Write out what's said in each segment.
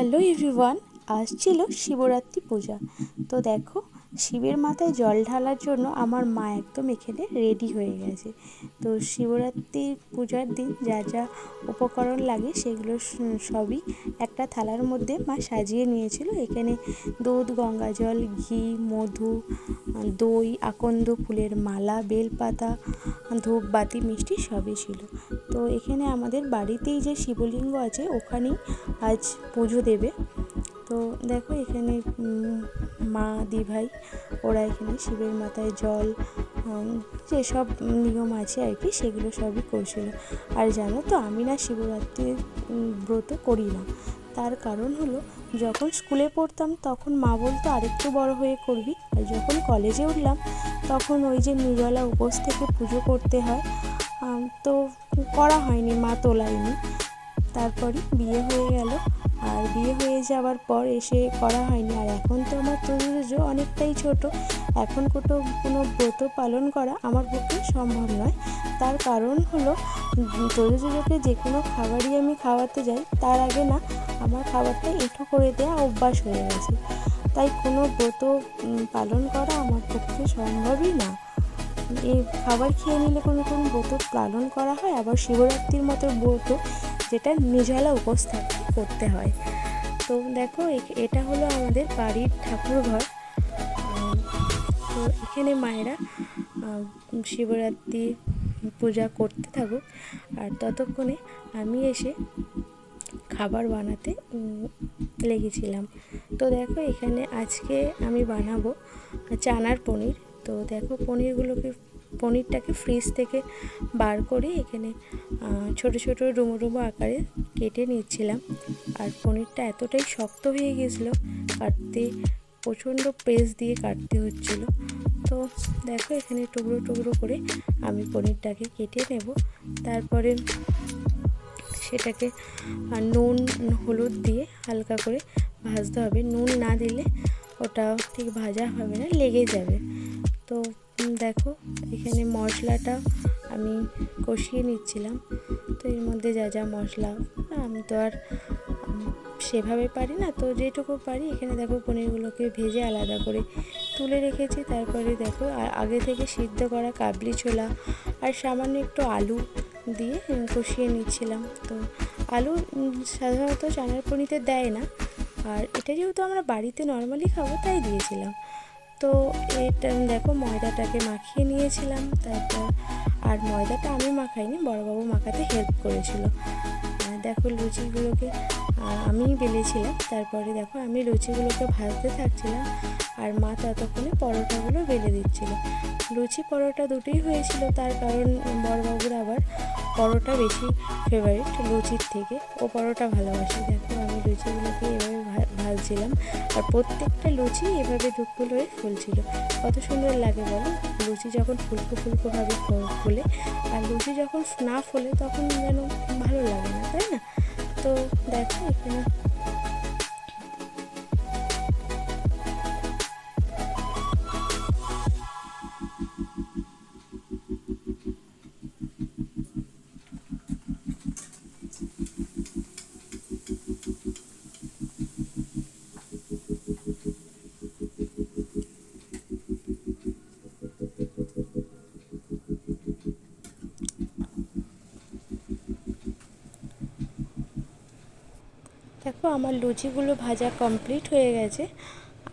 Hello everyone, আজ ছিল শিবরাত্রি পূজা। তো দেখো, শিবের মাথায় জল ঢালার জন্য আমার মা একদম এখানে রেডি হয়ে গেছে। তো শিবরাত্রির পূজার দিন যা যা উপকরণ লাগে সেগুলো সবই একটা থালার মধ্যে মা সাজিয়ে নিয়েছিল। এখানে দুধ, গঙ্গা জল, ঘি, মধু, দই, আকন্দ ফুলের মালা, বেলপাতা, ধূপবাতি, মিষ্টি সবই ছিল। তো এখানে আমাদের বাড়িতেই যে শিবলিঙ্গ আছে ওখানেই আজ পুজো দেবে। তো দেখো এখানে মা দিভাই ওরা এখানে শিবের মাথায় জল যেসব নিয়ম আছে আর কি সেগুলো সবই করছিল। আর জানো তো, আমি না শিবরাত্রির ব্রত করি না। তার কারণ হলো, যখন স্কুলে পড়তাম তখন মা বলতো আরেকটু বড় হয়ে করবি, আর যখন কলেজে উঠলাম তখন ওই যে নির্জলা উপোস থেকে পুজো করতে হয়, তো করা হয়নি, মা তোলায়নি। তারপরে বিয়ে হয়ে গেল, আর বিয়ে হয়ে যাওয়ার পর এসে করা হয়নি। আর এখন তো আমার তরুজো অনেকটাই ছোট, এখন কোনো ব্রত পালন করা আমার পক্ষে সম্ভব নয়। তার কারণ হলো, তরুজোকে যে কোনো খাবারই আমি খাওয়াতে যাই তার আগে না আমার খাবারটা এঁঠো করে দেওয়া অভ্যাস হয়ে গেছে। তাই কোনো ব্রত পালন করা আমার পক্ষে সম্ভবই না। এই খাবার খেয়ে নিলে কোনো ব্রত পালন করা হয়, আবার শিবরাত্রির মতো ব্রত যেটা নির্জলা উপোস থাকতে করতে হয়। তো দেখো, এটা হলো আমাদের বাড়ির ঠাকুর ঘর। তো এখানে মায়েরা শিবরাত্রি পূজা করতে থাকুক, আর ততক্ষণে আমি এসে খাবার বানাতে লেগেছিলাম। তো দেখো, এখানে আজকে আমি বানাবো চানার পনির। তো দেখো, পনিরটাকে ফ্রিজ থেকে বার করে এখানে ছোট ছোট ডুমো ডুমো আকারে কেটে নিচ্ছিলাম। আর পনিরটা এতটাই শক্ত হয়ে গেছিলো, কাটতে প্রচণ্ড প্রেস দিয়ে কাটতে হচ্ছিল। তো দেখো, এখানে টুকরো টুকরো করে আমি পনিরটাকে কেটে নেব। তারপরে সেটাকে নুন হলুদ দিয়ে হালকা করে ভাজতে হবে। নুন না দিলে ওটা ঠিক ভাজা হবে না, লেগে যাবে। তো দেখো, এখানে মশলাটা আমি কষিয়ে নিচ্ছিলাম। তো এর মধ্যে যা যা মশলা, আমি তো আর সেভাবে পারি না, তো যেটুকু পারি। এখানে দেখো, পনিরগুলোকে ভেজে আলাদা করে তুলে রেখেছি। তারপরে দেখো, আগে থেকে সিদ্ধ করা কাবলি ছোলা আর সামান্য একটু আলু দিয়ে কষিয়ে নিচ্ছিলাম। তো আলু সাধারণত চানার পনিতে দেয় না, আর এটা যেহেতু আমরা বাড়িতে নর্মালি খাবো তাই দিয়েছিলাম। তো এটা দেখো, ময়দাটাকে মাখিয়ে নিয়েছিলাম। তারপর আর ময়দাটা আমি মাখাইনি, বড়বাবু মাখাতে হেল্প করেছিল। দেখো, লুচিগুলোকে আমিই বেলেছিলাম। তারপরে দেখো, আমি লুচিগুলোকে ভাজতে থাকছিলাম, আর মা ততক্ষণে পরোটাগুলো বেলে দিচ্ছিল। লুচি পরোটা দুটোই হয়েছিল, তার কারণ বড়বাবুর আবার পরোটা বেশি ফেভারিট লুচির থেকে, ও পরোটা ভালোবাসে। দেখো, আমি লুচিগুলোকে এভাবে ভাজছিলাম, আর প্রত্যেকটা লুচি এভাবে দুপুল হয়ে ফুলছিল। কত সুন্দর লাগে বলো, লুচি যখন ফুলকো ফুলকোভাবে ফুলে, আর লুচি যখন না ফুলে তখন যেন ভালো লাগে না, তাই না? তো দেখো, এখানে দেখো, আমার লুচিগুলো ভাজা কমপ্লিট হয়ে গেছে।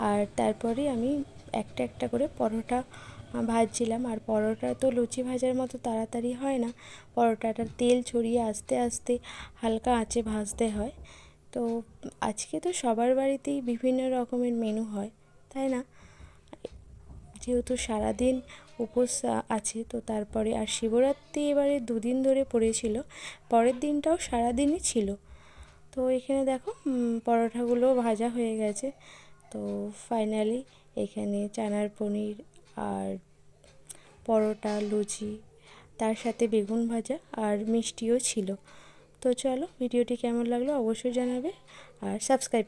আর তারপরে আমি একটা একটা করে পরোটা ভাজছিলাম। আর পরোটা তো লুচি ভাজার মতো তাড়াতাড়ি হয় না, পরোটাটা তেল ছড়িয়ে আস্তে আস্তে হালকা আঁচে ভাজতে হয়। তো আজকে তো সবার বাড়িতেই বিভিন্ন রকমের মেনু হয়, তাই না? যেহেতু সারাদিন উপোস আছে, তো তারপরে আর শিবরাত্রি এবারে দুদিন ধরে পড়েছিল, পরের দিনটাও সারাদিনই ছিল। তো এখানে দেখো, পরোটাগুলো ভাজা হয়ে গেছে। তো ফাইনালি এখানে চানার পনির আর পরোটা, লুচি, তার সাথে বেগুন ভাজা আর মিষ্টিও ছিল। তো চলো, ভিডিওটি কেমন লাগলো অবশ্যই জানাবে, আর সাবস্ক্রাইব।